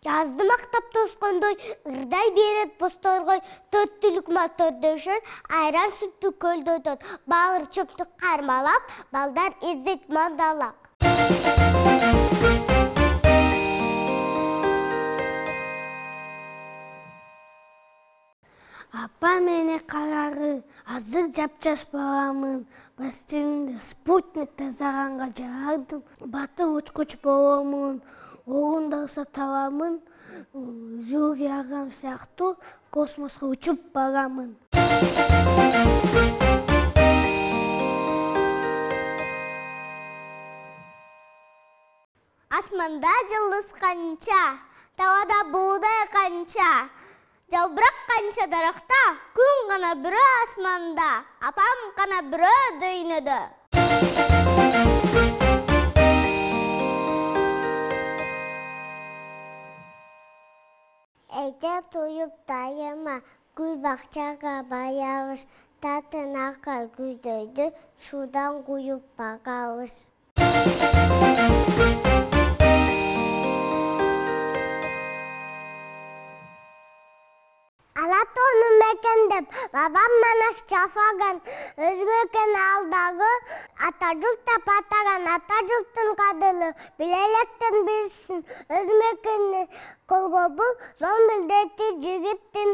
Жазды мактапта өскөндөй, ырдай берет босторгой, төрттүлүк мотордошон, айран сүттү көлдөтөт, багыр чөптү кармалап, балдар издет мандалак. Апа мени карагы, азыр жапжаш баламын, бастигинде спутник тазаганга жардым, батыр учкуч боломун, орундалса табамын, Юрий агам сыяктуу космоско учуп барамын. Асманда жылдыз канча, тавада буудай канча, жалбырак канча даракта, күн гана бирөө асманда, апам гана бирөө дөйнөдө. Эйде туюп дайыма, гүл бакчага баябыз, татын акар гүлдөйдү, судан куюп багабыз. Алатону мекендеп, бабам манаш жафаган, өзмөкен алдагы, ата журт деп атаган, ата журттун кадыры, билелектен билсин, өзмөкенни колго бул, зон билдети жигиттин.